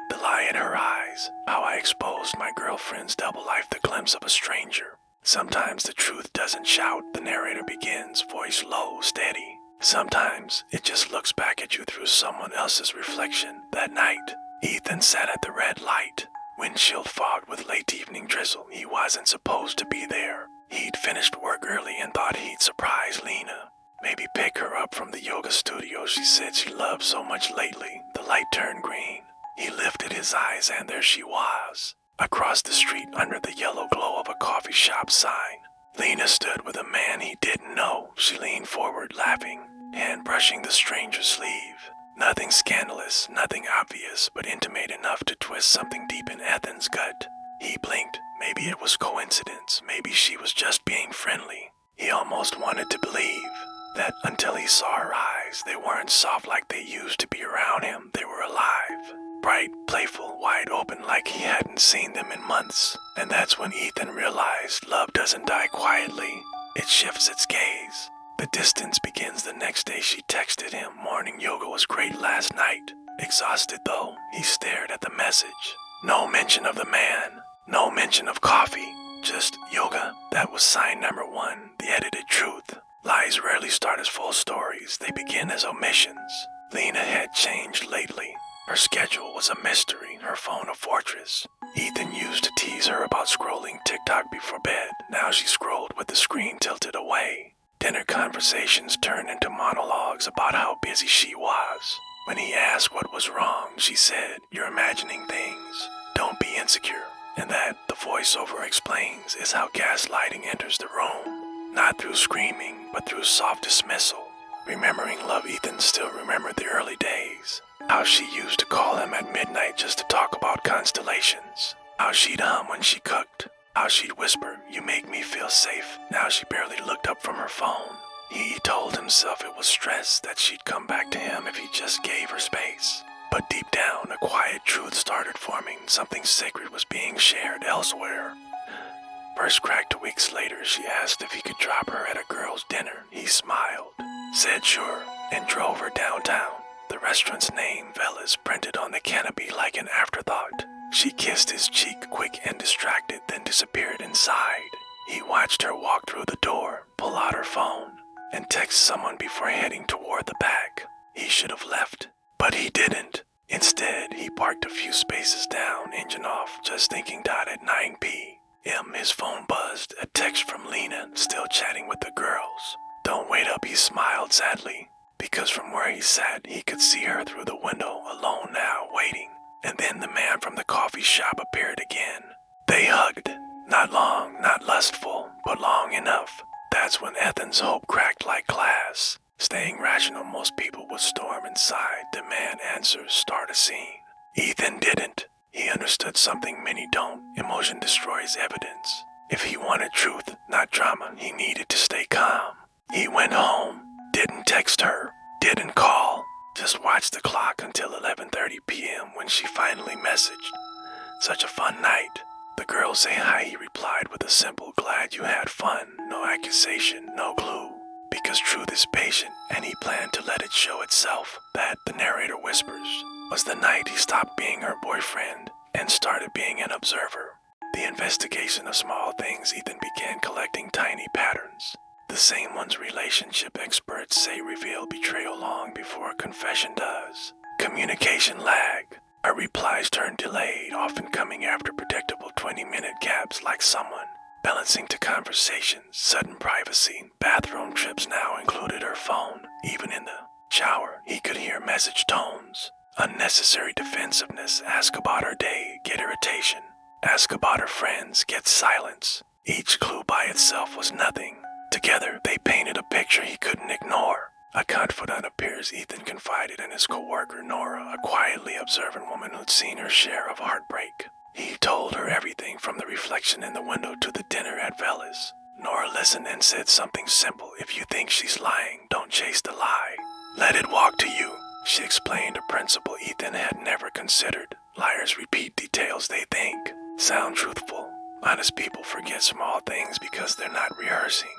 the lie in her eyes, how I exposed my girlfriend's double life, the glimpse of a stranger. Sometimes the truth doesn't shout, the narrator begins, voice low, steady. Sometimes it just looks back at you through someone else's reflection. That night, Ethan sat at the red light, windshield fogged with late evening drizzle. He wasn't supposed to be there. He'd finished work early and thought he'd surprise Lena. Maybe pick her up from the yoga studio she said she loved so much lately. The light turned green. He lifted his eyes and there she was, across the street under the yellow glow of a coffee shop sign. Lena stood with a man he didn't know. She leaned forward, laughing, hand brushing the stranger's sleeve. Nothing scandalous, nothing obvious, but intimate enough to twist something deep in Ethan's gut. He blinked. Maybe it was coincidence. Maybe she was just being friendly. He almost wanted to believe that until he saw her eyes. They weren't soft like they used to be around him. They were alive, bright, playful, wide open like he hadn't seen them in months. And that's when Ethan realized love doesn't die quietly. It shifts its gaze. The distance begins the next day. She texted him, "Morning yoga was great last night." Exhausted though, he stared at the message. No mention of the man, no mention of coffee, just yoga. That was sign number one, the edited truth. Lies rarely start as full stories, they begin as omissions. Lena had changed lately. Her schedule was a mystery, her phone a fortress. Ethan used to tease her about scrolling TikTok before bed. Now she scrolled with the screen tilted away. Dinner conversations turned into monologues about how busy she was. When he asked what was wrong, she said, "You're imagining things. Don't be insecure." And that, the voiceover explains, is how gaslighting enters the room. Not through screaming, but through soft dismissal. Remembering love, Ethan still remembered the early days. How she used to call him at midnight just to talk about constellations. How she'd hum when she cooked. How she'd whisper, "You make me feel safe." Now she barely looked up from her phone. He told himself it was stress, that she'd come back to him if he just gave her space. But deep down, a quiet truth started forming. Something sacred was being shared elsewhere. First cracked weeks later, she asked if he could drop her at a girl's dinner. He smiled, said sure, and drove her downtown. The restaurant's name, Velas, printed on the canopy like an afterthought. She kissed his cheek, quick and distracted, then disappeared inside. He watched her walk through the door, pull out her phone, and text someone before heading toward the back. He should have left, but he didn't. Instead, he parked a few spaces down, engine off, just thinking at 9 p.m. His phone buzzed, a text from Lena, still chatting with the girls. "Don't wait up," he smiled sadly, because from where he sat, he could see her through the window, alone now, waiting. And then the man from the coffee shop appeared again. They hugged. Not long, not lustful, but long enough. That's when Ethan's hope cracked like glass. Staying rational, most people would storm inside, demand answers, start a scene. Ethan didn't. He understood something many don't. Emotion destroys evidence. If he wanted truth, not drama, he needed to stay calm. He went home, didn't text her, didn't call. Just watched the clock until 11:30 p.m. when she finally messaged. "Such a fun night." "The girls say hi," he replied with a simple, "Glad you had fun." No accusation, no clue. Because truth is patient, and he planned to let it show itself. That, the narrator whispers, was the night he stopped being her boyfriend and started being an observer. The investigation of small things, Ethan began collecting tiny patterns. The same ones relationship experts say reveal betrayal long before a confession does. Communication lag. Her replies turned delayed, often coming after predictable 20-minute gaps, like someone balancing to conversations. Sudden privacy. Bathroom trips now included her phone. Even in the shower, he could hear message tones. Unnecessary defensiveness. Ask about her day, get irritation. Ask about her friends, get silence. Each clue by itself was nothing. Together, they painted a picture he couldn't ignore. A confidant appears, Ethan confided in his co-worker Nora, a quietly observant woman who'd seen her share of heartbreak. He told her everything from the reflection in the window to the dinner at Velas. Nora listened and said something simple. "If you think she's lying, don't chase the lie. Let it walk to you." She explained a principle Ethan had never considered. Liars repeat details they think sound truthful. Honest people forget small things because they're not rehearsing.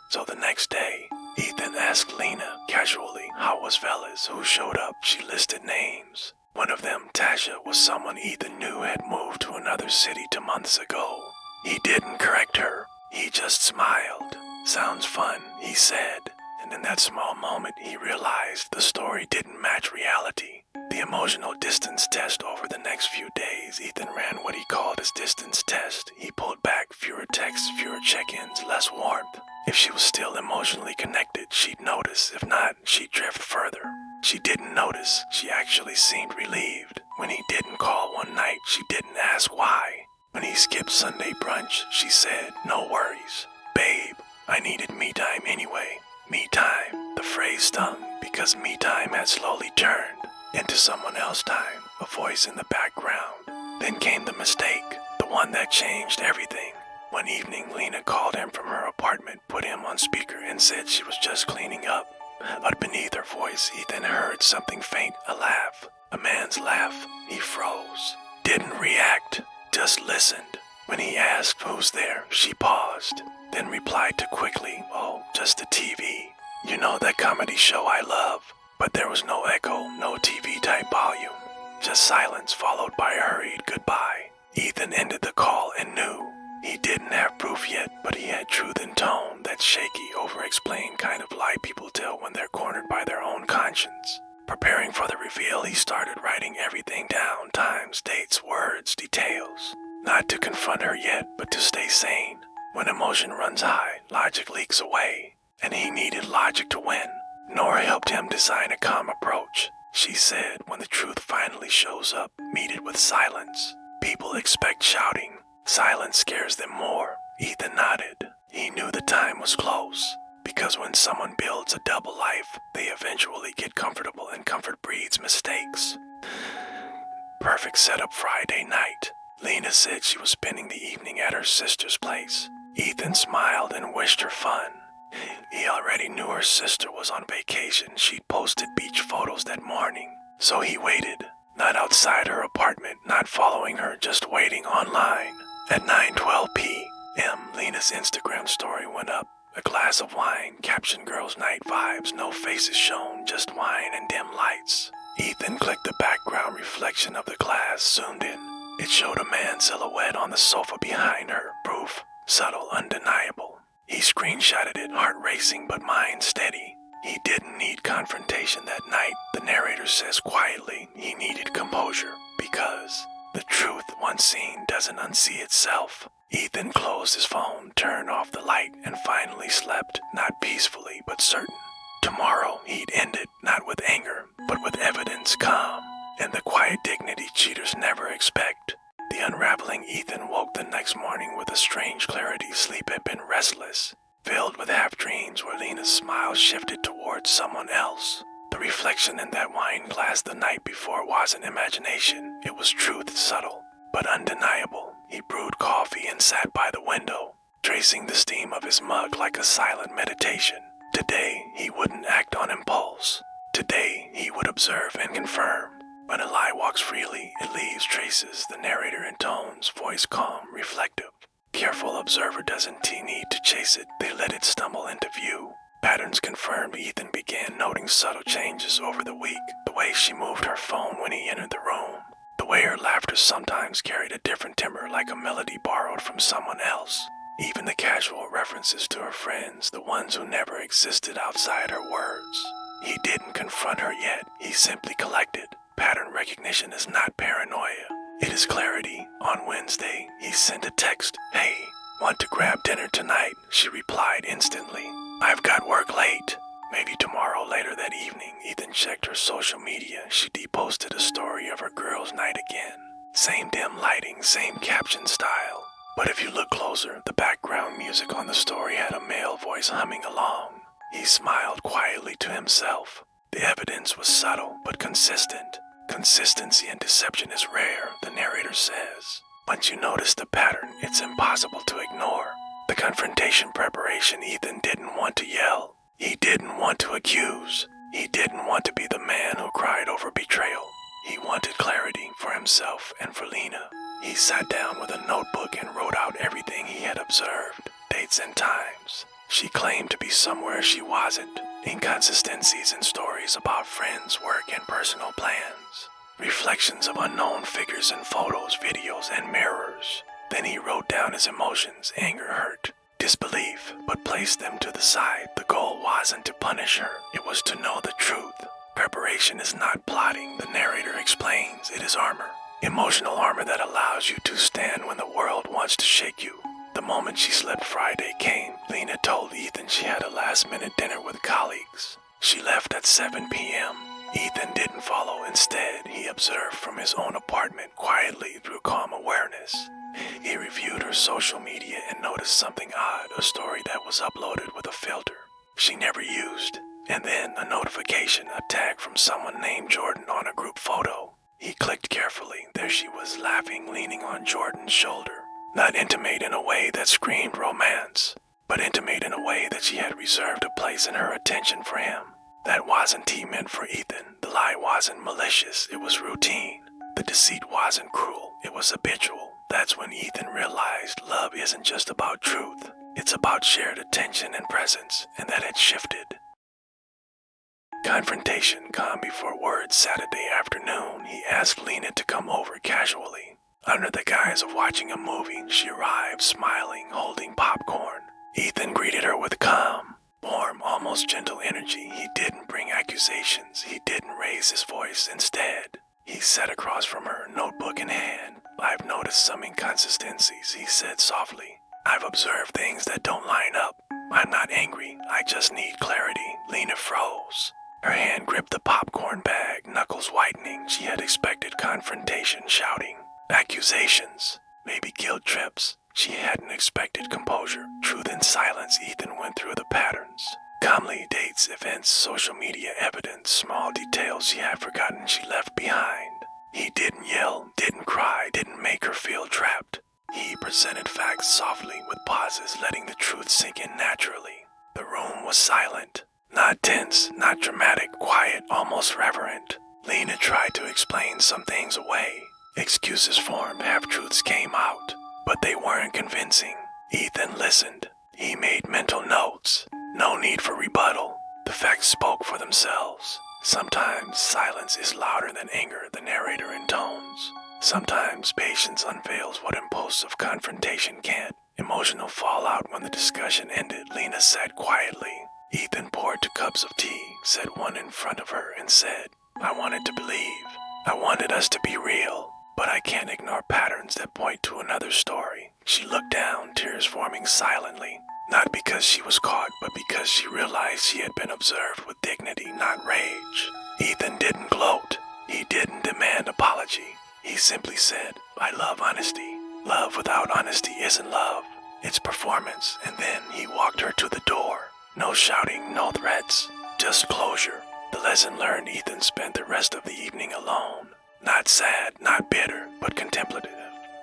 So the next day, Ethan asked Lena casually, "How was Velas? Who showed up?" She listed names. One of them, Tasha, was someone Ethan knew had moved to another city 2 months ago. He didn't correct her. He just smiled. "Sounds fun," he said. And in that small moment, he realized the story didn't match reality. The emotional distance test. Over the next few days, Ethan ran what he called his distance test. He pulled back: fewer texts, fewer check-ins, less warmth. If she was still emotionally connected, she'd notice. If not, she'd drift further. She didn't notice. She actually seemed relieved. When he didn't call one night, she didn't ask why. When he skipped Sunday brunch, she said, "No worries. Babe, I needed me time anyway." Me time. The phrase stung because me time had slowly turned into someone else's time, a voice in the background. Then came the mistake, the one that changed everything. One evening, Lena called him from her apartment, put him on speaker, and said she was just cleaning up. But beneath her voice, Ethan heard something faint, a laugh. A man's laugh. He froze. Didn't react, just listened. When he asked who's there, she paused, then replied too quickly, "Oh, just the TV. You know, that comedy show I love." But there was no echo, no TV-type volume. Just silence followed by a hurried goodbye. Ethan ended the call and knew. He didn't have proof yet, but he had truth in tone, that shaky, over-explained kind of lie people tell when they're cornered by their own conscience. Preparing for the reveal, he started writing everything down: times, dates, words, details. Not to confront her yet, but to stay sane. When emotion runs high, logic leaks away, and he needed logic to win. Nora helped him design a calm approach. She said, when the truth finally shows up, meet it with silence. People expect shouting. Silence scares them more. Ethan nodded. He knew the time was close, because when someone builds a double life, they eventually get comfortable, and comfort breeds mistakes. Perfect setup. Friday night. Lena said she was spending the evening at her sister's place. Ethan smiled and wished her fun. He already knew her sister was on vacation. She'd posted beach photos that morning. So he waited, not outside her apartment, not following her, just waiting online. At 9:12 p.m., Lena's Instagram story went up. A glass of wine, caption girls' night vibes, no faces shown, just wine and dim lights. Ethan clicked the background reflection of the glass, zoomed in. It showed a man's silhouette on the sofa behind her. Proof, subtle, undeniable. He screenshotted it, heart racing but mind steady. He didn't need confrontation that night. The narrator says quietly he needed composure, because the truth once seen doesn't unsee itself. Ethan closed his phone, turned off the light, and finally slept, not peacefully but certain. Tomorrow he'd end it, not with anger, but with evidence, calm, and the quiet dignity cheaters never expect. The unraveling. Ethan woke the next morning with a strange clarity. Sleep had been restless, filled with half-dreams where Lena's smile shifted towards someone else. The reflection in that wine glass the night before wasn't imagination. It was truth, subtle but undeniable. He brewed coffee and sat by the window, tracing the steam of his mug like a silent meditation. Today, he wouldn't act on impulse. Today, he would observe and confirm. When a lie walks freely, it leaves traces. The narrator intones, voice calm, reflective. Careful observer doesn't need to chase it. They let it stumble into view. Patterns confirmed. Ethan began noting subtle changes over the week. The way she moved her phone when he entered the room. The way her laughter sometimes carried a different timbre, like a melody borrowed from someone else. Even the casual references to her friends, the ones who never existed outside her words. He didn't confront her yet. He simply collected. Pattern recognition is not paranoia. It is clarity. On Wednesday, he sent a text. "Hey, want to grab dinner tonight?" She replied instantly. "I've got work late." Maybe tomorrow. Later that evening, Ethan checked her social media. She deposted a story of her girls' night again. Same dim lighting, same caption style. But if you look closer, the background music on the story had a male voice humming along. He smiled quietly to himself. The evidence was subtle but consistent. Consistency in deception is rare, the narrator says. Once you notice the pattern, it's impossible to ignore. The confrontation preparation. Ethan didn't want to yell. He didn't want to accuse. He didn't want to be the man who cried over betrayal. He wanted clarity for himself and for Lena. He sat down with a notebook and wrote out everything he had observed, dates and times. She claimed to be somewhere she wasn't. Inconsistencies in stories about friends, work, and personal plans. reflections of unknown figures in photos, videos, and mirrors. Then he wrote down his emotions, anger, hurt, disbelief, but placed them to the side. The goal wasn't to punish her, it was to know the truth. Preparation is not plotting, the narrator explains, it is armor. Emotional armor that allows you to stand when the world wants to shake you. The moment she slept Friday came, Lena told Ethan she had a last-minute dinner with colleagues. She left at 7 p.m. Ethan didn't follow. Instead, he observed from his own apartment quietly through calm awareness. He reviewed her social media and noticed something odd, a story that was uploaded with a filter she never used, and then a notification, a tag from someone named Jordan on a group photo. He clicked carefully. There she was, laughing, leaning on Jordan's shoulder. Not intimate in a way that screamed romance, but intimate in a way that she had reserved a place in her attention for him. That wasn't tea meant for Ethan. The lie wasn't malicious, it was routine. The deceit wasn't cruel, it was habitual. That's when Ethan realized love isn't just about truth. It's about shared attention and presence, and that had shifted. Confrontation, calm before words. Saturday afternoon, he asked Lena to come over casually. Under the guise of watching a movie, she arrived, smiling, holding popcorn. Ethan greeted her with calm, warm, almost gentle energy. He didn't bring accusations. He didn't raise his voice. Instead, he sat across from her, notebook in hand. I've noticed some inconsistencies, he said softly. I've observed things that don't line up. I'm not angry. I just need clarity. Lena froze. Her hand gripped the popcorn bag, knuckles whitening. She had expected confrontation, shouting, accusations, maybe guilt trips. She hadn't expected composure. Truth in silence. Ethan went through the patterns. Calmly, dates, events, social media evidence, small details she had forgotten she left behind. He didn't yell, didn't cry, didn't make her feel trapped. He presented facts softly with pauses, letting the truth sink in naturally. The room was silent. Not tense, not dramatic, quiet, almost reverent. Lena tried to explain some things away. Excuses formed, half-truths came out, but they weren't convincing. Ethan listened. He made mental notes. No need for rebuttal. The facts spoke for themselves. Sometimes silence is louder than anger, the narrator intones. Sometimes patience unveils what impulsive confrontation can't. Emotional fallout. When the discussion ended, Lena sat quietly. Ethan poured 2 cups of tea, set one in front of her, and said, I wanted to believe. I wanted us to be real, but I can't ignore patterns that point to another story. She looked down, tears forming silently. Not because she was caught, but because she realized she had been observed with dignity, not rage. Ethan didn't gloat. He didn't demand apology. He simply said, I love honesty. Love without honesty isn't love. It's performance. And then he walked her to the door. No shouting, no threats, just closure. The lesson learned. Ethan spent the rest of the evening alone. Not sad, not bitter, but contemplative.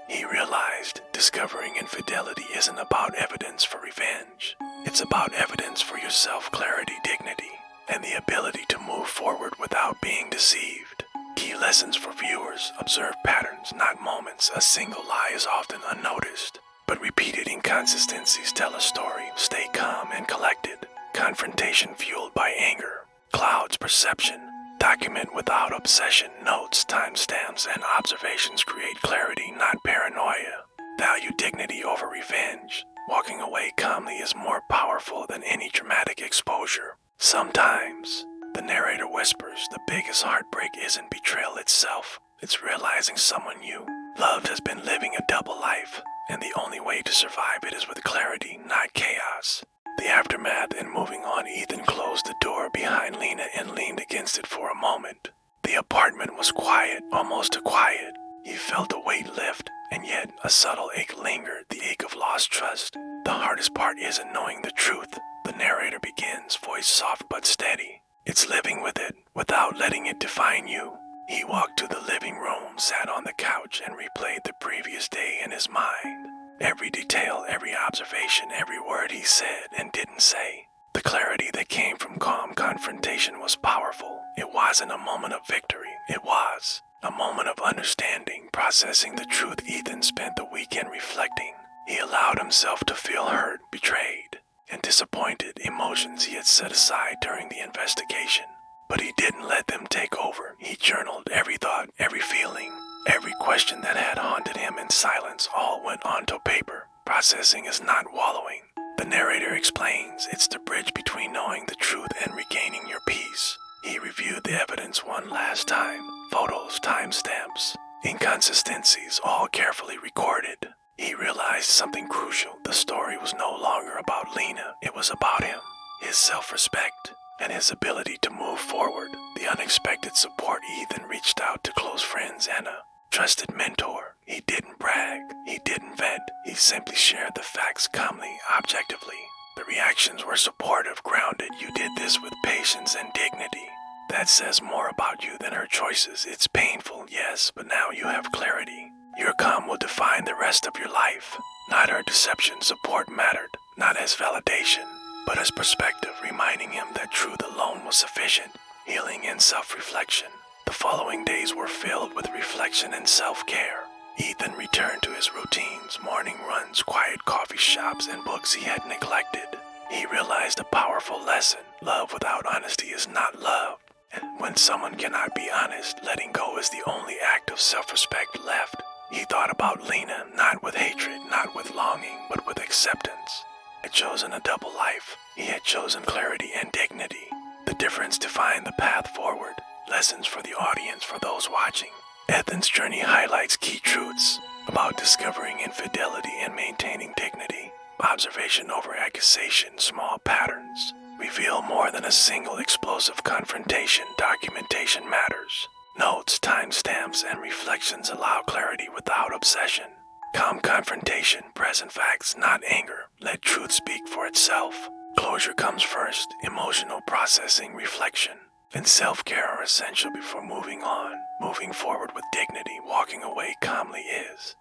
He realized discovering infidelity isn't about evidence for revenge. It's about evidence for yourself, clarity, dignity, and the ability to move forward without being deceived. Key lessons for viewers: observe patterns, not moments. A single lie is often unnoticed, but repeated inconsistencies tell a story. Stay calm and collected. Confrontation fueled by anger clouds perception. Document without obsession. Notes, timestamps, and observations create clarity, not paranoia. Value dignity over revenge. Walking away calmly is more powerful than any dramatic exposure. Sometimes, the narrator whispers, the biggest heartbreak isn't betrayal itself. It's realizing someone you loved has been living a double life, and the only way to survive it is with clarity, not chaos. The aftermath and moving on. Ethan closed the door behind Lena and leaned against it for a moment. The apartment was quiet, almost too quiet. He felt a weight lift, and yet a subtle ache lingered, the ache of lost trust. The hardest part isn't knowing the truth. The narrator begins, voice soft but steady. It's living with it, without letting it define you. He walked to the living room, sat on the couch, and replayed the previous day in his mind. Every detail, every observation, every word he said and didn't say. The clarity that came from calm confrontation was powerful. It wasn't a moment of victory. It was a moment of understanding, processing the truth. Ethan spent the weekend reflecting. He allowed himself to feel hurt, betrayed, and disappointed, emotions he had set aside during the investigation. But he didn't let them take over. He journaled every thought, every feeling, every question that had haunted him in silence all went onto paper. Processing is not wallowing. The narrator explains it's the bridge between knowing the truth and regaining your peace. He reviewed the evidence one last time. Photos, timestamps, inconsistencies, all carefully recorded. He realized something crucial. The story was no longer about Lena. It was about him, his self-respect, and his ability to move forward. The unexpected support. Ethan reached out to close friends and a trusted mentor. He didn't brag. He didn't vent. He simply shared the facts calmly, objectively. The reactions were supportive, grounded. You did this with patience and dignity. That says more about you than her choices. It's painful, yes, but now you have clarity. Your calm will define the rest of your life. Not her deception. Support mattered, not as validation, but as perspective, reminding him that truth alone was sufficient. Healing and self-reflection. The following days were filled with reflection and self-care. Ethan returned to his routines, morning runs, quiet coffee shops, and books he had neglected. He realized a powerful lesson. Love without honesty is not love. And when someone cannot be honest, letting go is the only act of self-respect left. He thought about Lena, not with hatred, not with longing, but with acceptance. He had chosen a double life. He had chosen clarity and dignity. The difference defined the path forward. Lessons for the audience, for those watching. Ethan's journey highlights key truths about discovering infidelity and maintaining dignity. Observation over accusation, small patterns. Reveal more than a single explosive confrontation. Documentation matters. Notes, timestamps, and reflections allow clarity without obsession. Calm confrontation, present facts, not anger. Let truth speak for itself. Closure comes first. Emotional processing, reflection, and self-care are essential before moving on. Moving forward with dignity, walking away calmly is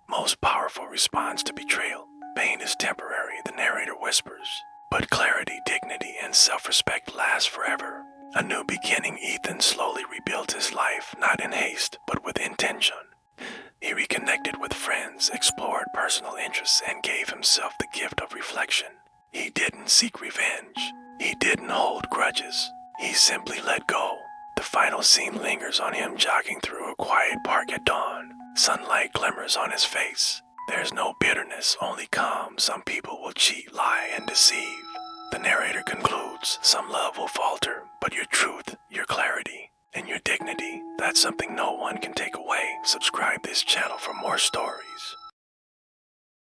most powerful response to betrayal. Pain is temporary, the narrator whispers, but clarity, dignity, and self-respect last forever. A new beginning. Ethan slowly rebuilt his life, not in haste, but with intention. He reconnected with friends, explored personal interests, and gave himself the gift of reflection. He didn't seek revenge. He didn't hold grudges. He simply let go. The final scene lingers on him jogging through a quiet park at dawn. Sunlight glimmers on his face. There's no bitterness, only calm. Some people will cheat, lie, and deceive. The narrator concludes, some love will falter, but your truth, your clarity, and your dignity, that's something no one can take away. Subscribe this channel for more stories.